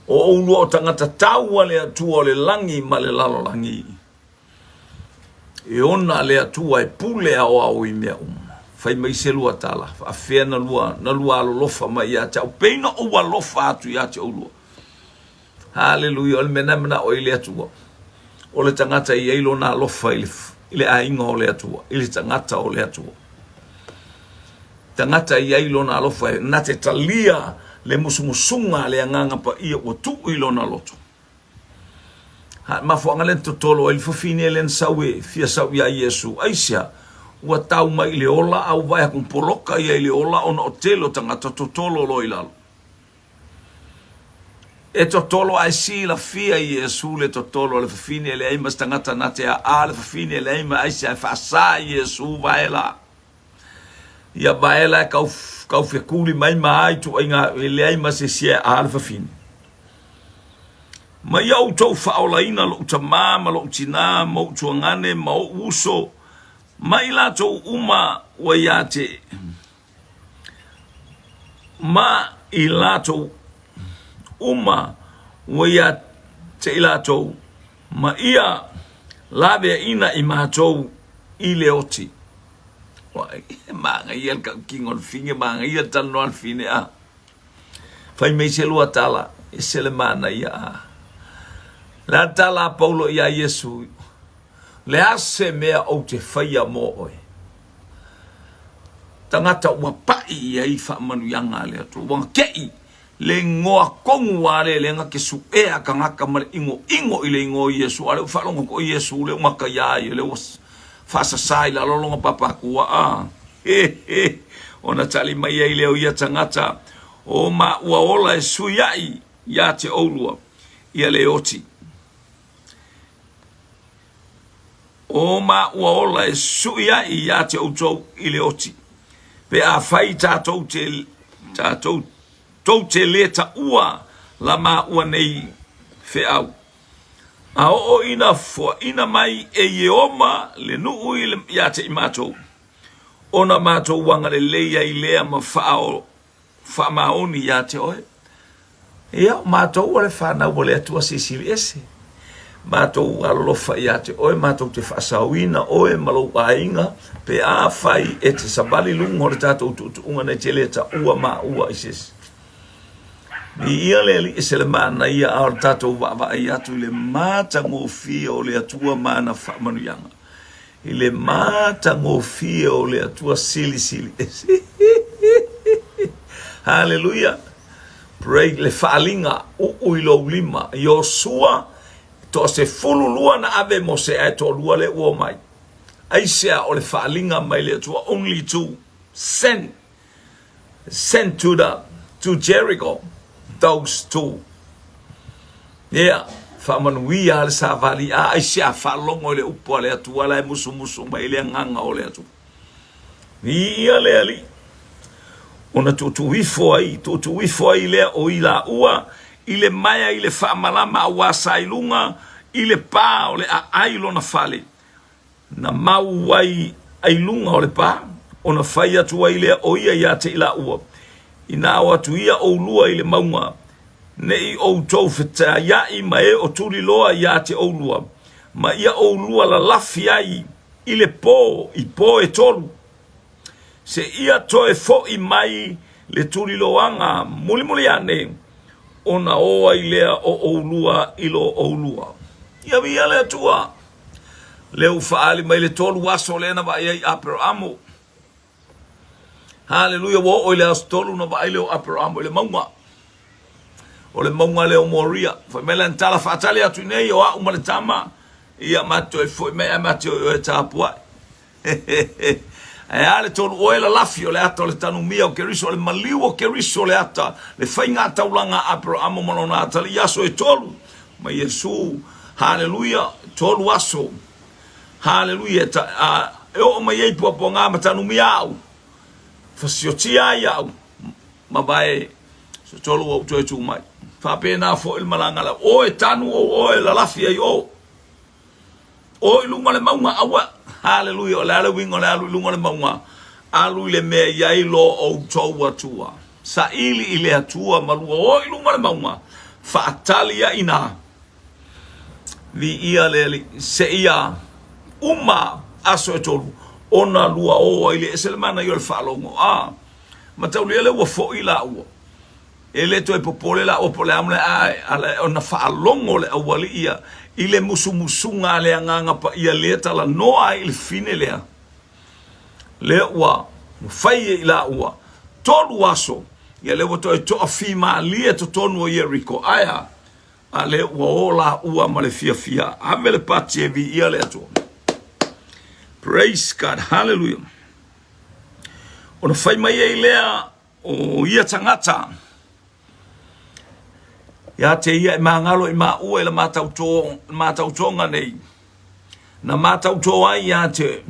O lua o tangata taua le atua o le langi ma le lalo langi. E ona le atua e pule au au i mea Fai mai se lua tala. A fea na lua alo lofa mai ia te au. Peina o wa lofa atu ia te au lua. Hallelujah. O le mena o ile atua. O le tangata i eilo na lofa ile a inga o le atua. Ile tangata o le atua. Tangata i eilo na lofa. Na te talia le musumusunga le anganga pa ia o tu ilo na loto. Ma fuanga le totolo il fofine le sawe fia sawe ya Yesu aisia ua tau mai le ola au vai kun poloka ia le ola ona otelo tanga totolo lo ilalo e totolo ai si la fia Iesu le totolo le fine le ai mastangata na te a le fine le ai ai se fa sa Iesu vaela ia vaela kau fe kuli mai tu inga le ai ma se a le fine ma ia o tau faolaina lo tamama lo tina mo tuangane mo uso mai la to uma wa yate ma ilato uma wea te ilato ma ia lave ina imato ileoti wa manga ia ka kingon finge manga ia tano al fine a fai me se lua tala e se le mana ia la tala Paulo ia Yesu le ase mea o te faia mo oe tangata ua pai ia i wha manu yanga le atu wanga kei le ngoa kongu wale le nga ke su ea ka ngaka mare ingo i le ingo Yesu ale whalonga ko Yesu le umaka iai le was fasa sai la lolonga papa kua ona tali mai ai leo ia tangata o ma ua ola e su iai ia te oulua ia le oti o ma ua ola e su iai ia te outou i le oti pe a fai tātou te leta ua la ma ua nei fe au. A o ina fo ina mai e yeoma le nuu i le ia te imatou. Ona matou wanga le leia i lea ma wha maoni ia te oe. Ia matou wale whanau wale atua sisili ese. Matou alofa ia te oe, matou te whaasawina oe malo ainga, pe a fai e te sabali lungo le tātou tuunga nei te leta ua ma ua isis. Ni ia le li ese le mana ia a tātou wawa ai atu le mata ngofia o le atua mana whamanuyanga. I le mata ngofia o le atua sili. Hallelujah. Pray le whaalinga uilo lima. Yosua to se fululua na ave mo se ai to lua le ua mai. Ai sea o le whaalinga mai le atua only to send to Jericho. Those two. Yeah. Whamanuia le sa vali a ai sea whalongo le upo le atua le musu mai le nganga o le atu. Ia le ali. Ona tutuwifo ai le o ila ua, ile maya ile whamalama wa sailunga, ile pa o le ailo na fale. Na mau wai ailunga o le pa, ona whai atu ai le o ia te ila ua. Ina o atu ia o lua ile maunga. Nei o tau whita iai ma e o turi loa ia te o lua. Ma ia o lua la lafi ai, ile i po e tolu. Se ia toe fo i mai le turi loanga muli ane ona oa i lea o oulua ilo oulua. Ia via le atua. Leu faali mai le tolu waso lena va iai Abrahamo. Hallelujah, wo o le astolu na va ileo Abrahamo le maunga. O le maunga leo moria. Foi mela ntala fatali atu nei o a umale tama. Ia mato e foi mea mato e tapua. E ale tolu oe la lafi o le ata o le tanu mia o keriso o le maliu o keriso o le ata le whainga taulanga Abrahamo malona ata le yaso e tolu ma Yesu, hallelujah, tolu aso, hallelujah, e o ma yei puapo ngā ma tanu mia au fasiotia ai au ma bae so tolu o toe tu mai whapena fo il malanga la o e tanu o e la lafi ai o ilunga le maunga awa. Hallelujah, le ala wingo le alu lunga le maunga. Alu le mea iai lo o tau atua. Sa ili ile atua malua o ilunga le maunga. Faatalia ina. Vi ia le se ia uma aso e tolu. Ona lua o ile eselemana yo le whalongo. Ma tau le ua fo ila ua. Ele to e popole la opole amle ale ona whalongo le awali ia. Ile musunga le nganga pa ia leta la noa il fine lea. Le ua, mufai ila ua. Tolu aso, ia le wato e to afima lia to tonu o Jericho. Aya, a le ua ola ua ma le fia. Ave le pati e vi ia le ato. Praise God, hallelujah. Ona fai mai e lea o ia tangata. Ia te ia e mangalo i maua e la matau tonga nei. Na matau toa ai ia te.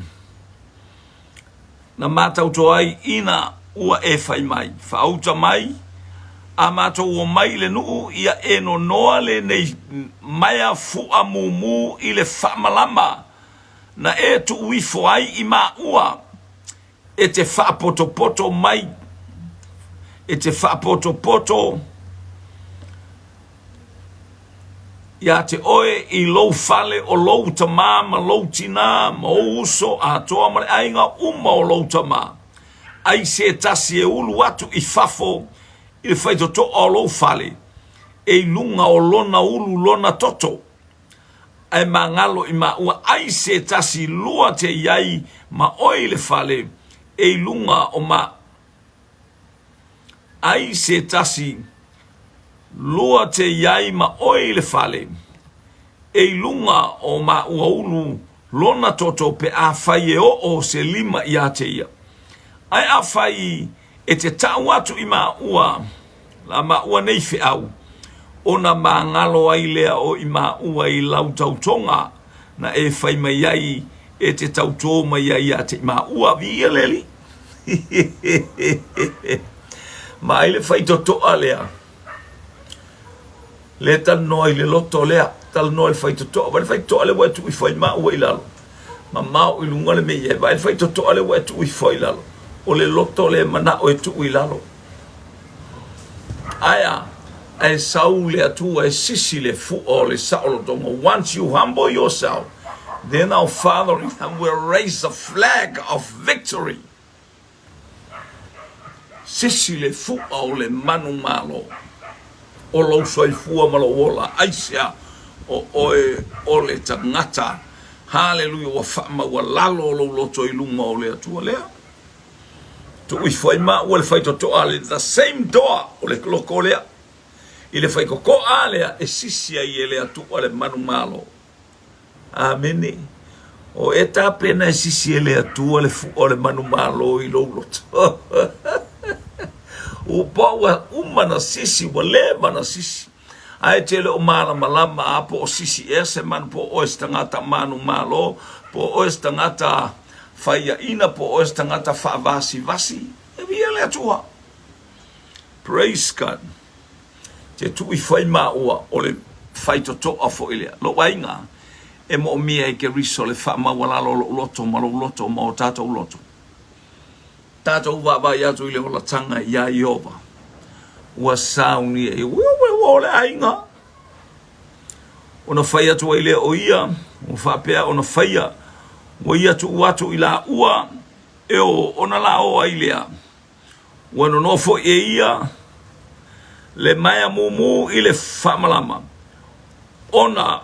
Na matau toa ai ina ua e fai mai. Whauta mai. A matau o mai le nuu ia e no noa le nei maia fua mumu i le whamalama. Na e tu uifo ai i maua. E te whapoto mai. E te whapoto ia te oe i lou fale o lou tamā ma lou tina ma uso a toa mare ainga uma o lou tamā. Ai se tasi e ulu atu i fafo i le whaitoto o lou fale. E lunga o lona ulu lona toto. Ai mangalo i maua ai se tasi lua te iai ma oe le fale. E lunga o ma. Ai se tasi lua te iai ma oe le fale. E lunga o ma ua ulu lona toto pe a fai e o se lima i a te ia. Ai a fai e te tau atu i ma ua. La ma ua nei fe au. Ona ma ngalo ai lea o i ma ua i lau tautonga. Na e fai mai ai e te tauto mai ai a te ma ua vi e leli. Ma ai le fai toto a lea. Le tal noi le loto lea. Tal noi fai toto. Va le fai toto le watu i fai ma ua i lalo. Ma mau i lunga le mei e. Va le fai toto le watu i fai lalo. O le loto le mana o e tu i lalo. Aya. E sau le atu e sisi le fu o le saolo tonga. Once you humble yourself, then our Father in heaven will raise a flag of victory. Sisi le fu o le manu malo. O lo soi fua malo ola. Aisia o le tangata. Hallelujah. Wa fama wa lalo lo loto i lunga o le atua lea. Tu i fai ma o le fai toto ale. The same door o le kloko lea. I le fai koko alea e sisia i ele atu o le manu malo. Amene. O e ta pena e sisi ele atu o le manu malo i lo loto. O paua umana sisi wa le mana sisi. Ai tele o mala malama apo o sisi ese man po o estangata manu malo. Po o estangata faya ina po o estangata fa vasi. E vi ele atua. Praise God. Te tu i fai maua o le fai toto a fo ilea. Lo wainga e mo mia i ke riso le wha mawala lo loto ma lo loto ma o tātou loto. Tātou waba i atu i le ola tanga i a Iova. Ua sauni e ua le ainga. Ona fai atu i le o ia. O whapea ona fai o ia tu watu i la ua. E o ona la o a ilea. Ua no nofo e ia. Le maya mumu i le whamalama. Ona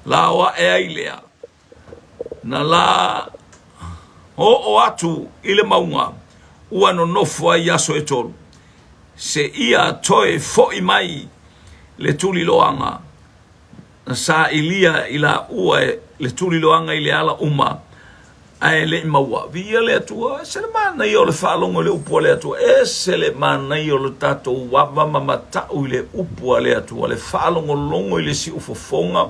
la oa e ailea. Na la o atu i le maunga. Ua no nofo ai aso e tolu. Se ia toe fo i mai le tuli loanga. Na sa ilia i la ua le tuli loanga i le ala uma. Ai le maua via le atua se le mana i o le whalongo le upua le atua e se le mana i o le tatou waba mamatau i le upua le atua le whalongo longo i le si ufofonga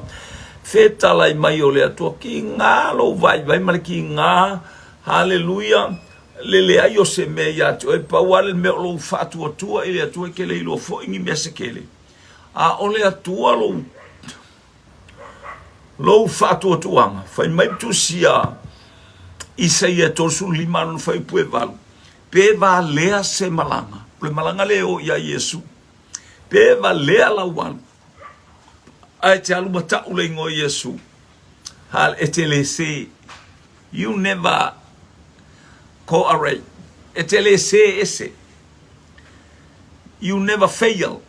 whetala i mai o le atua ki ngā lo vai male ki ngā haleluia le ai o se me i atua e pauale me o lo whatua tua i le atua ke le ilo fo ingi mea se kele a o le atua lo whatua tuanga whai mai tu sia Isa ia torsu lima no fai pue valu. Pe va lea se malanga. Pe malanga leo ia Yesu. Pe va lea la walu. Ai te alu mata ule ngo Yesu. Hal etele se. You never cooperate. Etele se ese. You never fail.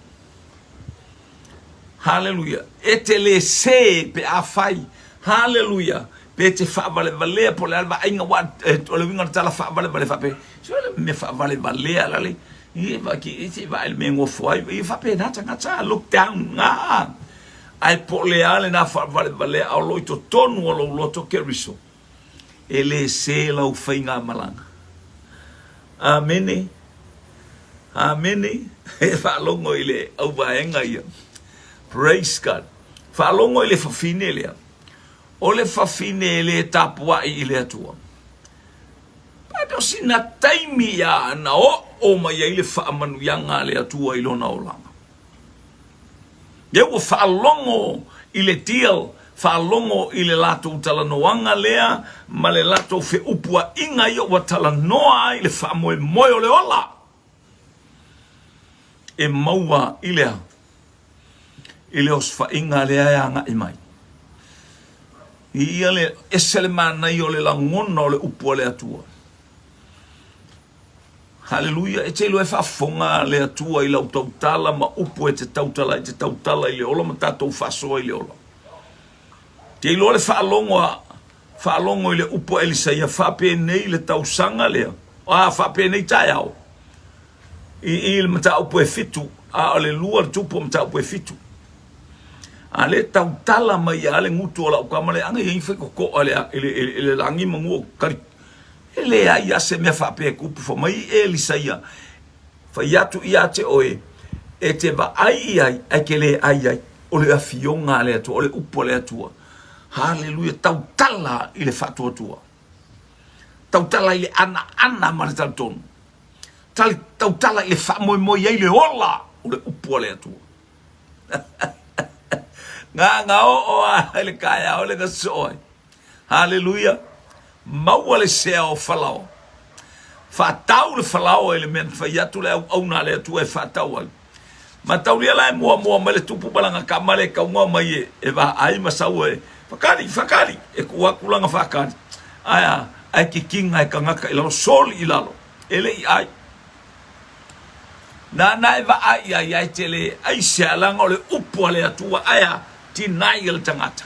Hallelujah. Etele se pe afai. Hallelujah. Pe te whaavale valea po le alwa ainga wat o le winga tala whaavale vale whape. So le me whaavale valea lale. I wa ki iti wa el me ngofo ai. I whape nata ngata look down ngā. Ai po le ale na whaavale valea au loito tonu o lo loto ke riso. E le se lau whainga malanga. Amene. Amene. E whaalongo ile au vaenga ia. Praise God. Whaalongo ile whawhine lea. Ole whawhine ile tapua i ile atua. Pato sina taimi ya na o mai ile whaamanu yanga le atua ilona o langa. Yewa whaalongo ile deal, whaalongo ile lato utalanoanga lea, ma le lato fe upua inga ia wa talanoa ile whaamoe moe le ola. E maua ile osfa inga lea ya nga imai. Ia le esele mana i ole la ngona ole upua le atua. Hallelujah. E te loe whafonga le atua i lau tautala ma upu e te tautala i le ola ma tatou whasoa i le ola. Te ilo le whaalongo i le upu elisa ia whape nei le tausanga lea. Whape nei tai au. I le mata upu e fitu. A le lua le tupu mata upu e fitu. A le tautala mai a le ngutu o la ukamale anga i wheko ko le langi mangu o kari. Ele ai ase me whape kupu fo mai elisa ia. Whai atu ia te oe. E te ba ai ke le ai. O le afionga le atua. O le upo le atua. Hallelujah. Tautala i le whatua tua. Tautala i le ana ma le tautonu. Tautala i le whamoe i le ola. O le upo le atua. Nga o a le kaya o le gasoe. Hallelujah. Maua le sea o whalao. Whatau le whalao e le men whaiatu le au na le atu e whatau ai. Ma tau lia lai mua ma le tupu balanga ka male ka unga mai e wa ai masau e. Whakari, e kuakulanga whakari. Aya, ai ki kinga e ka ngaka ilalo, sol ilalo. Ele i ai. Na e wa ai te le ai sea langa o le upua le atua aya tinai il tangata.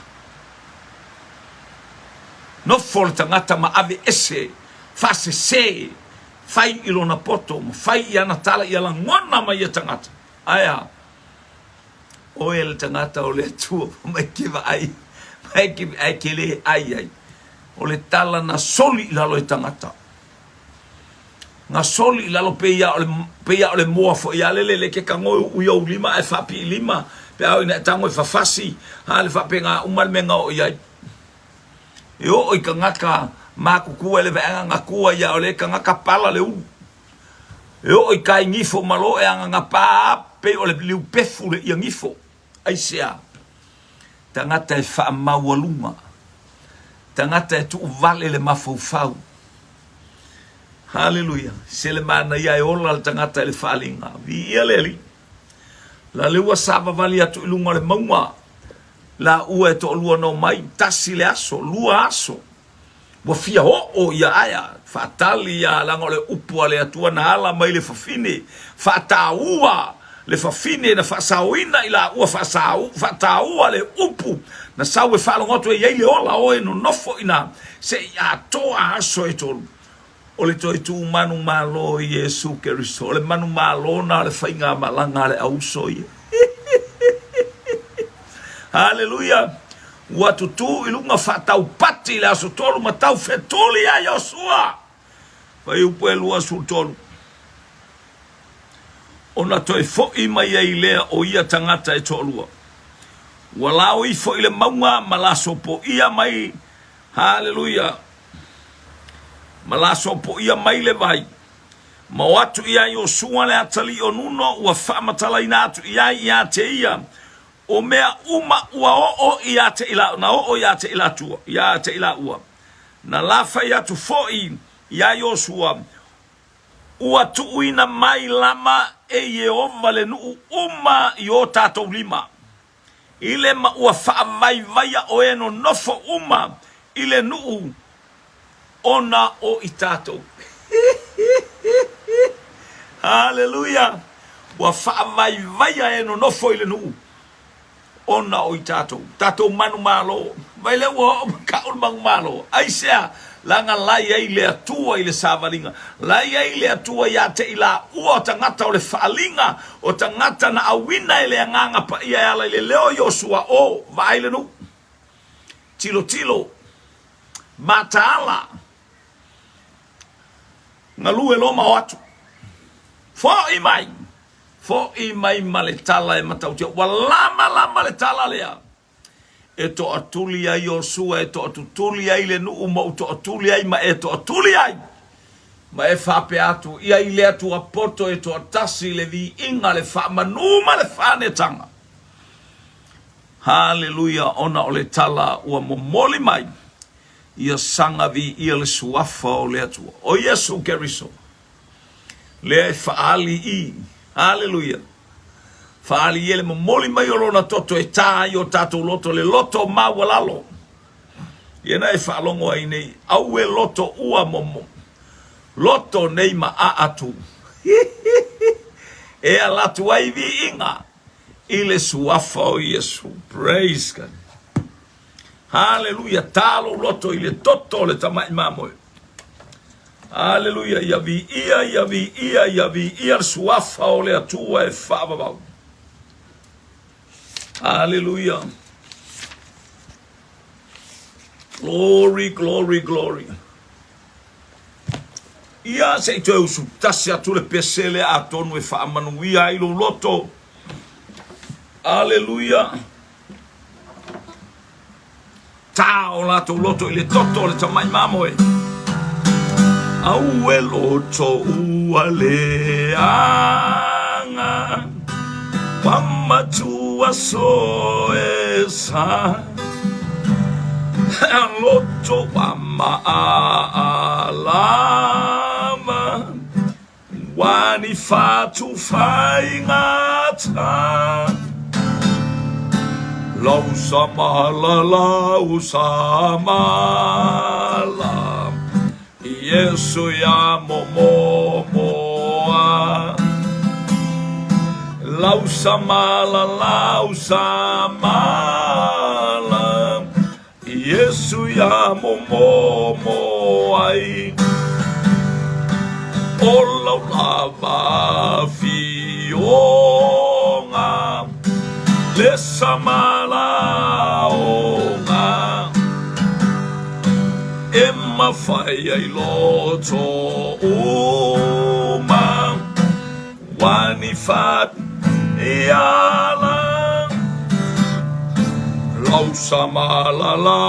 No fol tangata ma ave ese fase se fai ilona poto fai yana tala yala ngona ma ia tangata aya o el tangata o le tu mai kiva ai mai ki ai kele ai o le tala na soli lalo tangata na soli lalo peia o le moa fo ia le ke kango u yo lima e fapi lima pe au ina tango fa fasi ha le fa penga umal menga o ia yo i ka ngaka makuku ele veanga ngakua ya ole ka ngaka pala le u yo i ka ngifo malo e anga ngapa pe ole liu pefu le i ngifo ai sea tangata e fa mawalunga tangata e tu vale le mafofau hallelujah sele mana ya ola tangata le falinga vi ele la lewa sava vale atu lunga le maua la ue to lua no mai tasi le aso lua aso wa fia o ya aya fatali ya lango le upua le atua na ala mai le fafine fataua le fafine na fasauina ila ua fataua le upu na sawe falongoto e ile ola o no nofo ina se ya to aso e to o le toi tu manu malo Yesu Kristo le manu malo na le fainga malanga le auso ye Hallelujah. Watu tu ilunga fatau pati le aso tolu matau fetoli ya Yosua. Vai upelu aso tolu. Ona toi fo ima ya ilea o ia tangata e tolua. Walau i fo ile maunga malaso po ia mai. Hallelujah. Malaso po ia mai le vai. Ma watu ia Yosua le atali onuno ua whamatala inatu ia te ia. O mea ua o ia te ila na o ia te ila tua ia te ila ua na lafa ia tu foi ia Yosua ua tuuina mai lama e Yehova le nu uma yo tatou lima ile ma ua whaavaivai o eno nofo uma ile nu ona o i tatou hallelujah ua whaavaivai eno nofo ile nu ona o tato manu malo vai le wo ka un mang malo ai sea langa lai ai le atua i le savalinga lai ai le atua ya te ila o tangata o le falinga o tangata na awina ile nganga pa ia ala le leo Yosua o vai le nu tilo matala ngalu e loma watu Fo i mai maletala e matautia. Lama le tala lea. E to atuli ai o sua, e to atutuli ai le nuu mo to atuli ai, ma e to atuli ai. Ma e whape atu, ia i lea tu apoto e to atasi le vi inga le wha manuma le whane tanga. Haleluia, ona o le tala ua momoli mai. Ia sanga vi ia le suafa o le atua. O Yesu Keriso. Lea e whaali i. Haleluia. Whaali ele momoli mai o lona toto e tā i o tātou loto le loto mawalalo. Iena e whaalongo ai nei. Au e loto ua momo. Loto nei ma a atu. E alatu ai vi inga. Ile suafa o Yesu. Praise God. Hallelujah. Talo loto ile toto le tamai mamoe. Hallelujah. Yavi ia suafa o le atua e whaababau. Hallelujah. Glory, glory, glory. Ia se to usu tasi atu le pesele a tonu e whaamanuia ilo loto. Hallelujah. Tao lato loto ile toto le tamai mamoe. Au e loto ua le anga. Wamatua so e sa. Loto wama alama. Wani fatu faingata. Lausa mala. Yesu ya momoa. Lausa mala. Yesu ya momoa. Ola lava fionga. Lesa mala onga. Emma fai ai loto uma. Wani fat iala. Lausa mala.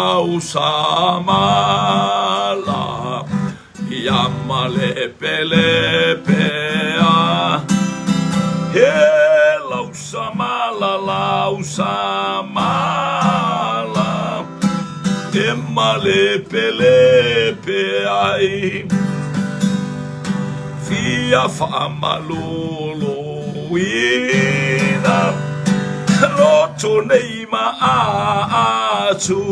Yamale pelepea. He lausa mala. Emale pelepea. Fia fama luluina. Loto neima atu.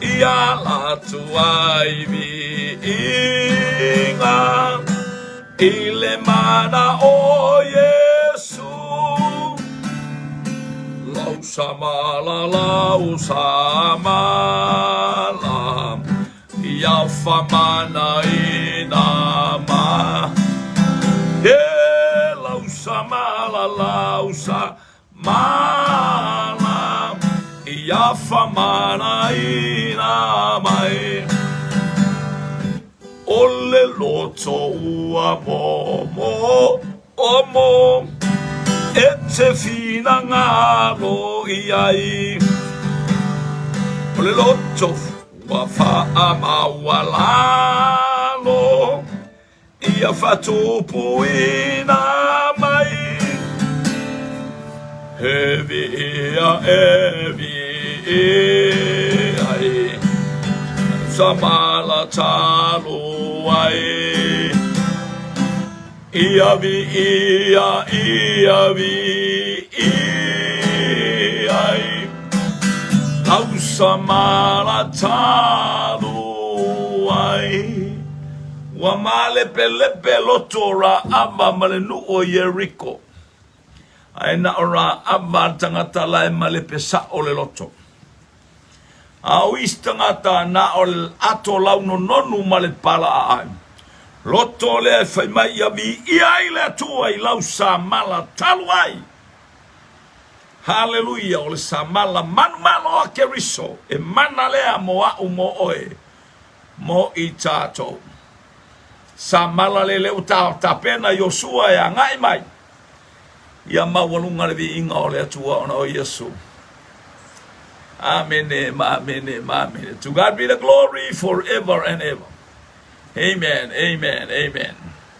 Ia latu ai vi inga. Ile mana o Yesu. Lausa mala. Ia famana inama. He lausa mala. Ia famana inamai. Ole loto ua momo. Ete fina ngalo iai. Ole loto ua faamawalalo. Ia fatupu inamai. Heavy ai. Samala talo ai. Iavi ai. Au samala talo ai. Wamale pelepe lotora aba malenu o Jericho. Aina ora aba tangata lai male pesa o le loto. Au istangata na o ato lau no nonu male pala ai. Loto le fai mai iavi iai le atua i lau sa mala talu ai. Hallelujah, o le sa mala manu a Keriso. E mana lea mo au mo oe. Mo i tato. sa malale le uta tapena Yosua ya ngai mai ia mawalunga le vi inga o le atua ona o Yesu. Amen, amen, amen. To God be the glory forever and ever. Amen, amen, amen.